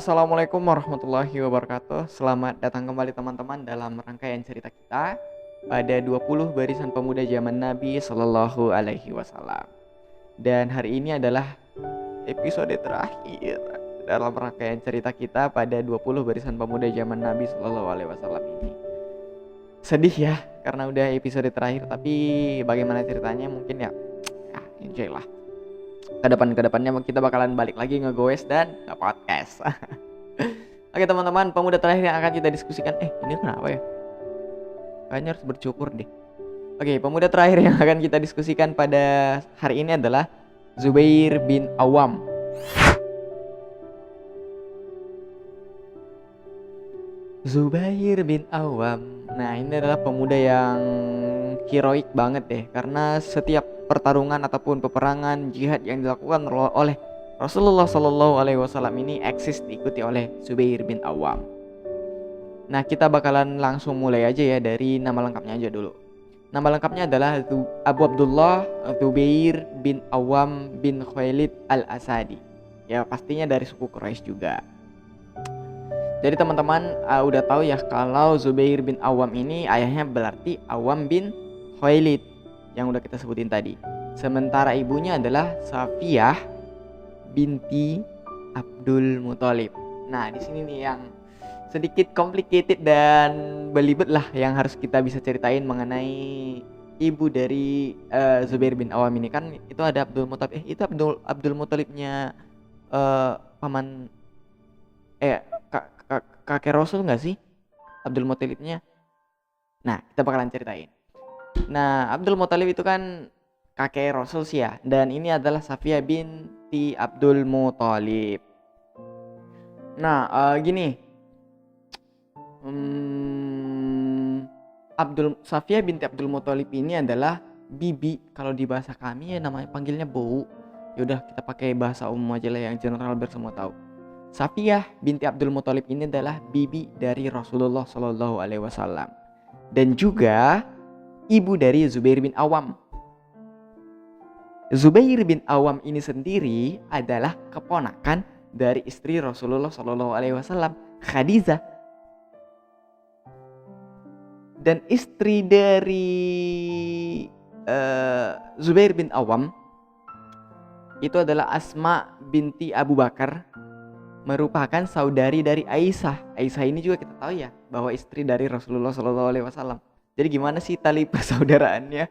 Assalamualaikum warahmatullahi wabarakatuh. Selamat datang kembali teman-teman dalam rangkaian cerita kita pada 20 barisan pemuda zaman Nabi Sallallahu Alaihi Wasallam. Dan hari ini adalah episode terakhir dalam rangkaian cerita kita pada 20 barisan pemuda zaman Nabi Sallallahu Alaihi Wasallam ini. Sedih ya karena udah episode terakhir, tapi bagaimana ceritanya mungkin ya enjoy lah. Kedepannya kita bakalan balik lagi nge-goes dan nge-podcast. Oke teman-teman, pemuda terakhir yang akan kita diskusikan. Ini kenapa ya? Kayaknya harus bersyukur deh. Oke, pemuda terakhir yang akan kita diskusikan pada hari ini adalah Zubair bin Awam. Zubair bin Awam. Nah, ini adalah pemuda yang heroik banget deh, karena setiap pertarungan ataupun peperangan jihad yang dilakukan oleh Rasulullah Shallallahu Alaihi Wasallam ini eksis diikuti oleh Zubair bin Awam. Nah, kita bakalan langsung mulai aja ya dari nama lengkapnya aja dulu. Nama lengkapnya adalah Abu Abdullah Zubair bin Awam bin Khalid al-Asadi. Ya pastinya dari suku Quraisy juga. Jadi teman-teman udah tahu ya kalau Zubair bin Awam ini ayahnya berarti Awam bin Khalid yang udah kita sebutin tadi. Sementara ibunya adalah Safiyah binti Abdul Muthalib. Nah, di sini nih yang sedikit complicated dan belibet lah yang harus kita bisa ceritain mengenai ibu dari Zubair bin Awam ini. Kan itu ada Abdul Muthalib. Itu Abdul Muthalibnya paman kakek Rasul enggak sih? Abdul Muthalibnya. Nah, kita bakalan ceritain. Nah, Abdul Muthalib itu kan kakek Rasul sih ya. Dan ini adalah Safiyah binti Abdul Muthalib. Nah, gini. Safiyah binti Abdul Muthalib ini adalah bibi. Kalau di bahasa kami ya namanya panggilnya bou. Yaudah kita pakai bahasa umum aja lah yang general biar semua tahu. Safiyah binti Abdul Muthalib ini adalah bibi dari Rasulullah Shallallahu Alaihi Wasallam. Dan juga ibu dari Zubair bin Awam. Zubair bin Awam ini sendiri adalah keponakan dari istri Rasulullah Shallallahu Alaihi Wasallam, Khadijah. Dan istri dari Zubair bin Awam itu adalah Asma binti Abu Bakar, merupakan saudari dari Aisyah. Aisyah ini juga kita tahu ya bahwa istri dari Rasulullah Shallallahu Alaihi Wasallam. Jadi gimana sih tali persaudaraannya?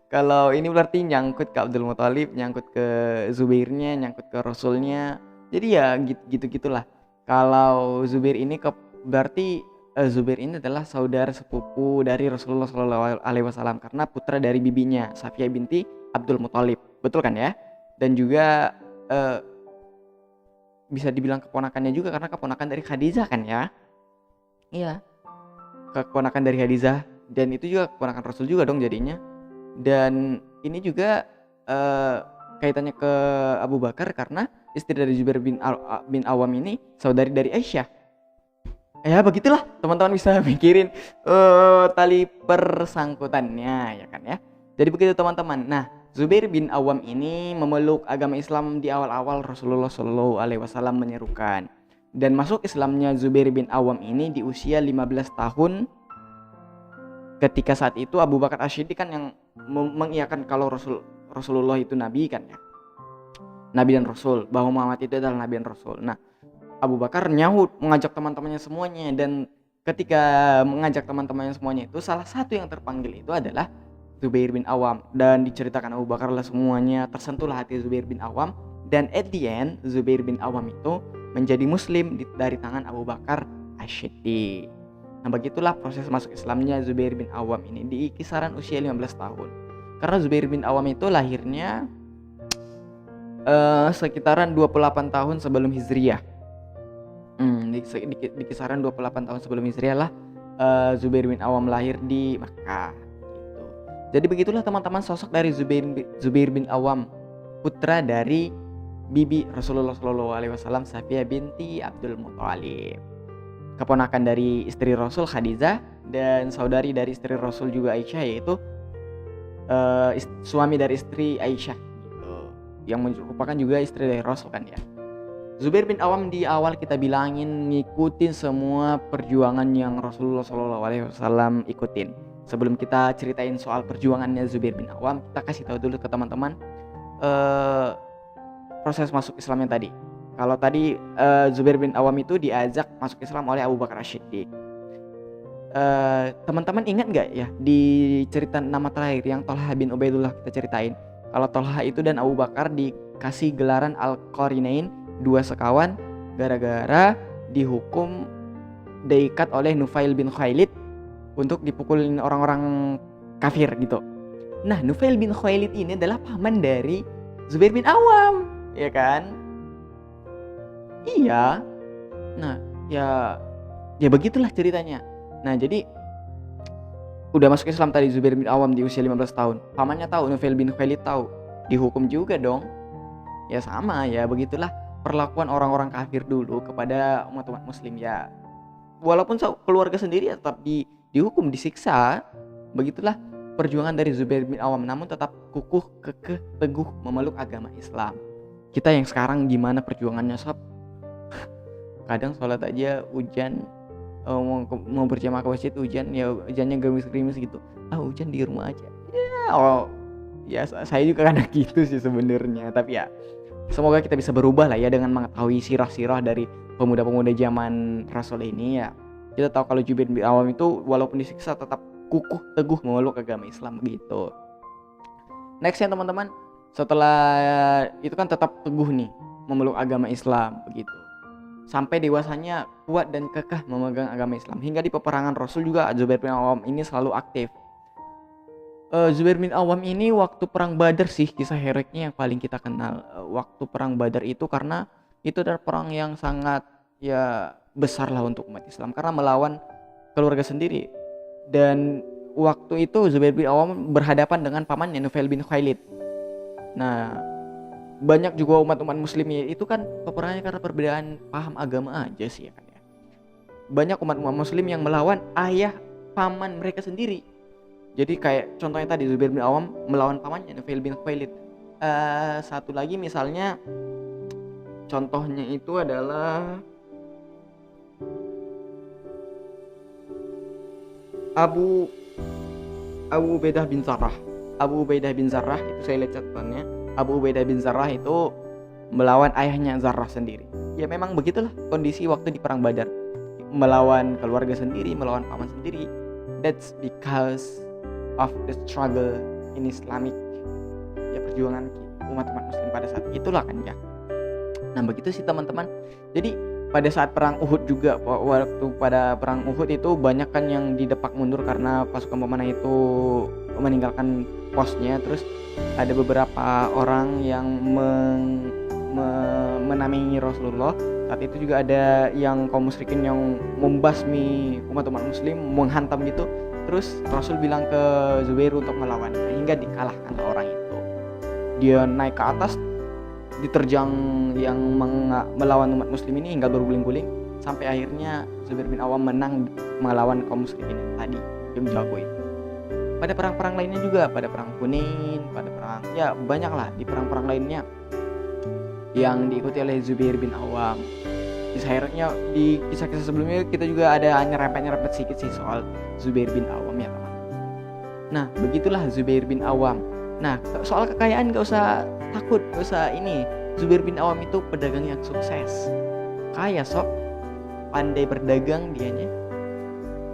Kalau ini berarti nyangkut ke Abdul Muthalib, nyangkut ke Zubairnya, nyangkut ke Rasulnya. Jadi ya gitu-gitulah. Kalau Zubair ini berarti Zubair ini adalah saudara sepupu dari Rasulullah Shallallahu Alaihi Wasallam karena putra dari bibinya Safiyah binti Abdul Muthalib. Betul kan ya? Dan juga bisa dibilang keponakannya juga karena keponakan dari Khadijah kan ya? Iya. Keponakan dari Khadijah. Dan itu juga keponakan Rasul juga dong jadinya. Dan ini juga kaitannya ke Abu Bakar karena istri dari Zubair bin Awam ini saudari dari Aisyah. Ya begitulah teman-teman bisa mikirin tali persangkutannya ya kan ya. Jadi begitu teman-teman. Nah, Zubair bin Awam ini memeluk agama Islam di awal-awal Rasulullah Shallallahu Alaihi Wasallam menyerukan. Dan masuk Islamnya Zubair bin Awam ini di usia 15 tahun. Ketika saat itu Abu Bakar As-Siddiq kan yang mengiyakan kalau Rasulullah itu nabi kan ya. Nabi dan Rasul, bahwa Muhammad itu adalah nabi dan Rasul. Nah, Abu Bakar nyahut mengajak teman-temannya semuanya, dan ketika mengajak teman-temannya semuanya itu salah satu yang terpanggil itu adalah Zubair bin Awam. Dan diceritakan Abu Bakar lah semuanya tersentuhlah hati Zubair bin Awam, dan at the end Zubair bin Awam itu menjadi muslim dari tangan Abu Bakar As-Siddiq. Nah, begitulah proses masuk Islamnya Zubair bin Awam ini di kisaran usia 15 tahun. Karena Zubair bin Awam itu lahirnya sekitaran 28 tahun sebelum Hijriah. Di kisaran 28 tahun sebelum Hijriah lah Zubair bin Awam lahir di Makkah gitu. Jadi begitulah teman-teman sosok dari Zubair bin Awam, putra dari bibi Rasulullah Shallallahu Alaihi Wasallam Safiyah binti Abdul Muthalib, keponakan dari istri Rasul Khadijah dan saudari dari istri Rasul juga Aisyah, yaitu suami dari istri Aisyah gitu, yang merupakan juga istri dari Rasul kan ya. Zubair bin Awam di awal kita bilangin ngikutin semua perjuangan yang Rasulullah SAW ikutin. Sebelum kita ceritain soal perjuangannya Zubair bin Awam, kita kasih tahu dulu ke teman-teman proses masuk Islamnya tadi. Kalau tadi Zubair bin Awam itu diajak masuk Islam oleh Abu Bakar As-Siddiq. Teman-teman ingat nggak ya di cerita nama terakhir yang Thalha bin Ubaidullah kita ceritain? Kalau Thalha itu dan Abu Bakar dikasih gelaran Al-Qarinain, dua sekawan, gara-gara dihukum diikat oleh Nufail bin Khailid untuk dipukulin orang-orang kafir gitu. Nah, Nufail bin Khailid ini adalah paman dari Zubair bin Awam, ya kan? Iya. Nah, ya begitulah ceritanya. Nah, jadi udah masuk Islam tadi Zubair bin Awam di usia 15 tahun. Pamannya tahu, Nufail bin Khailid tahu. Dihukum juga dong. Ya sama ya, begitulah perlakuan orang-orang kafir dulu kepada umat-umat muslim ya. Walaupun keluarga sendiri ya tetap dihukum, disiksa. Begitulah perjuangan dari Zubair bin Awam, namun tetap kukuh, kekeh, teguh memeluk agama Islam. Kita yang sekarang gimana perjuangannya, sob? Kadang sholat aja hujan, mau berjamaah ke masjid hujan, ya hujannya gerimis-gerimis gitu. Hujan di rumah aja. Ya saya juga kadang gitu sih sebenarnya, tapi ya semoga kita bisa berubah lah ya dengan mengetahui sirah-sirah dari pemuda-pemuda zaman Rasul ini ya. Kita tahu kalau Zubair bin Awam itu walaupun disiksa tetap kukuh teguh memeluk agama Islam gitu. Next ya teman-teman, setelah itu kan tetap teguh nih memeluk agama Islam begitu. Sampai dewasanya kuat dan kekeh memegang agama Islam. Hingga di peperangan Rasul juga Zubair bin Awam ini selalu aktif. Zubair bin Awam ini waktu perang Badar sih kisah heroiknya yang paling kita kenal. Waktu perang Badar itu karena itu adalah perang yang sangat ya besar lah untuk umat Islam karena melawan keluarga sendiri. Dan waktu itu Zubair bin Awam berhadapan dengan pamannya Nufail bin Khailid. Nah, banyak juga umat-umat muslim itu kan peperangannya karena perbedaan paham agama aja sih ya kan ya. Banyak umat-umat muslim yang melawan ayah paman mereka sendiri. Jadi kayak contohnya tadi Zubair bin Awam melawan pamannya Nufail bin Khailid. Satu lagi misalnya contohnya itu adalah Abu Ubaidah bin Zarrah. Abu Ubaidah bin Zarrah itu saya lihat catatannya. Abu Ubaidah bin Zarrah itu melawan ayahnya Zarrah sendiri. Ya memang begitulah kondisi waktu di perang Badar. Melawan keluarga sendiri, melawan paman sendiri. That's because of the struggle in Islamic, ya perjuangan umat-umat muslim pada saat itulah kan ya. Nah begitu sih teman-teman. Jadi pada saat perang Uhud juga, waktu pada perang Uhud itu banyak kan yang didepak mundur karena pasukan pemanah itu meninggalkan posnya. Terus ada beberapa orang yang menamai Rasulullah. Saat itu juga ada yang kaum musyrikin yang membasmi umat-umat muslim, menghantam gitu. Terus Rasul bilang ke Zubair untuk melawan, hingga dikalahkan orang itu. Dia naik ke atas, diterjang yang melawan umat muslim ini hingga berguling-guling, sampai akhirnya Zubair bin Awam menang melawan kaum musyrikin tadi yang jago itu. Pada perang-perang lainnya juga, pada perang Hunain, pada perang ya banyak lah di perang-perang lainnya yang diikuti oleh Zubair bin Awam. Kisah-kisahnya di kisah-kisah sebelumnya kita juga ada nyerempet-nyerempet sedikit sih soal Zubair bin Awam ya teman. Nah begitulah Zubair bin Awam. Nah soal kekayaan gak usah takut, gak usah ini. Zubair bin Awam itu pedagang yang sukses, kaya sok, pandai berdagang dianya.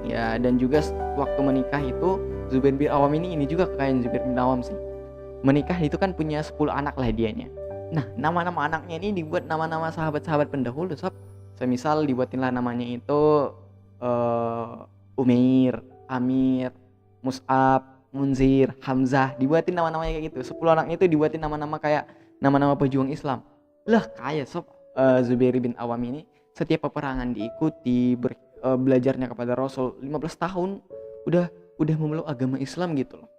Ya dan juga waktu menikah itu Zubair bin Awam ini juga kekayaan Zubair bin Awam sih. Menikah itu kan punya 10 anak lah dianya. Nah nama-nama anaknya ini dibuat nama-nama sahabat-sahabat pendahulu sob. Semisal dibuatinlah namanya itu Umair, Amir, Mus'ab, Munzir, Hamzah. Dibuatin nama-namanya kayak gitu. 10 anaknya itu dibuatin nama-nama kayak nama-nama pejuang Islam. Lah kaya sob. Zubair bin Awam ini setiap peperangan diikuti, belajarnya kepada Rasul 15 tahun udah memeluk agama Islam gitu loh.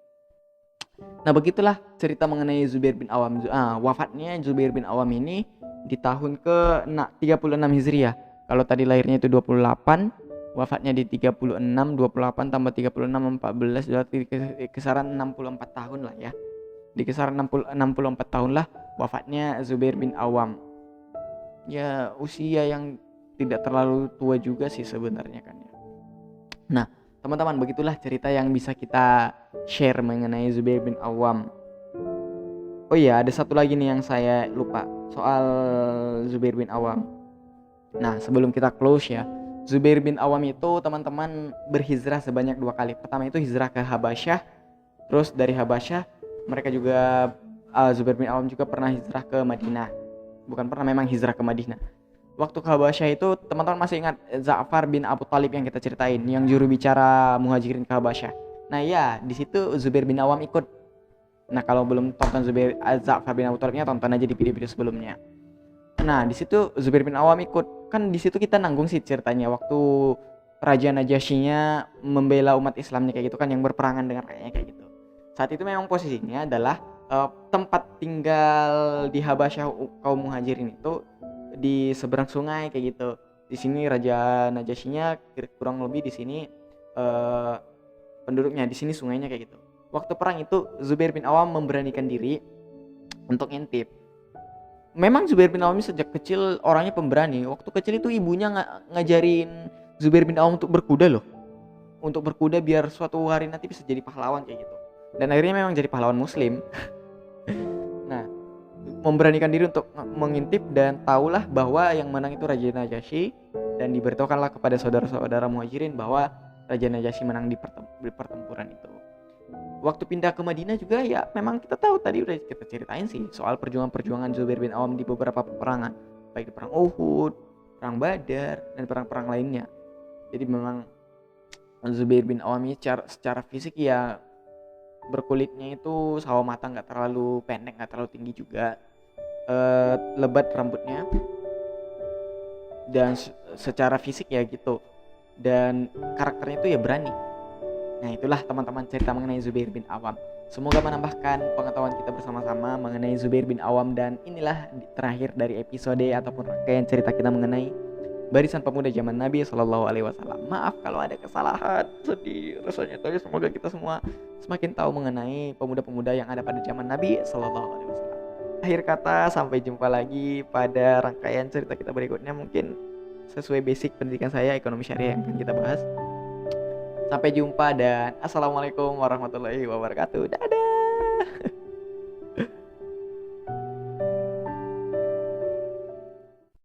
Nah begitulah cerita mengenai Zubair bin Awam. Wafatnya Zubair bin Awam ini di tahun ke 36 Hijriah. Kalau tadi lahirnya itu 28, wafatnya di 36, 28 tambah 36 14 berarti di kisaran 64 tahun lah ya. Di kisaran 64 tahun lah wafatnya Zubair bin Awam. ya usia yang tidak terlalu tua juga sih sebenarnya kan ya. Nah, teman-teman, begitulah cerita yang bisa kita share mengenai Zubair bin Awam. Oh iya, ada satu lagi nih yang saya lupa soal Zubair bin Awam. Nah, sebelum kita close ya, Zubair bin Awam itu teman-teman berhijrah sebanyak 2 kali. Pertama itu hijrah ke Habasyah, terus dari Habasyah mereka juga Zubair bin Awam juga pernah hijrah ke Madinah. Bukan pernah, memang hijrah ke Madinah. Waktu ke Habasyah itu teman-teman masih ingat Ja'far bin Abu Thalib yang kita ceritain, yang juru bicara Muhajirin ke Habasyah. Nah ya, di situ Zubair bin Awam ikut. Nah, kalau belum tonton Ja'far bin Abu Thalibnya, tonton aja di video-video sebelumnya. Nah, di situ Zubair bin Awam ikut. Kan di situ kita nanggung sih ceritanya waktu Raja Najashinya membela umat Islamnya kayak gitu kan, yang berperangan dengan rakyatnya kayak gitu. Saat itu memang posisinya adalah tempat tinggal di Habasyah kaum Muhajirin itu di seberang sungai kayak gitu. Di sini Raja Najashinya kurang lebih, di sini penduduknya, di sini sungainya kayak gitu. Waktu perang itu Zubair bin Awam memberanikan diri untuk ngintip. Memang Zubair bin Awam sejak kecil orangnya pemberani. Waktu kecil itu ibunya ngajarin Zubair bin Awam untuk berkuda loh. Untuk berkuda biar suatu hari nanti bisa jadi pahlawan kayak gitu. Dan akhirnya memang jadi pahlawan muslim. Nah, memberanikan diri untuk mengintip dan tahulah bahwa yang menang itu Raja Najasyi, dan diberitahukanlah kepada saudara-saudara Muhajirin bahwa Raja Najasyi menang di pertempuran itu. Waktu pindah ke Madinah juga ya memang kita tahu, tadi udah kita ceritain sih soal perjuangan Zubair bin Awam di beberapa peperangan, baik di perang Uhud, perang Badar, dan perang-perang lainnya. Jadi memang Zubair bin Awam ini secara fisik ya berkulitnya itu sawo matang, nggak terlalu pendek, nggak terlalu tinggi juga, lebat rambutnya, dan secara fisik ya gitu, dan karakternya itu ya berani. Nah, itulah teman-teman cerita mengenai Zubair bin Awam. Semoga menambahkan pengetahuan kita bersama-sama mengenai Zubair bin Awam, dan inilah terakhir dari episode ataupun rangkaian cerita kita mengenai barisan pemuda zaman Nabi Shallallahu Alaihi Wasallam. Maaf kalau ada kesalahan, sedih rasanya, tapi semoga kita semua semakin tahu mengenai pemuda-pemuda yang ada pada zaman Nabi Shallallahu Alaihi Wasallam. Akhir kata, sampai jumpa lagi pada rangkaian cerita kita berikutnya, mungkin sesuai basic pendidikan saya, ekonomi syariah yang akan kita bahas. Sampai jumpa dan assalamualaikum warahmatullahi wabarakatuh. Dadah.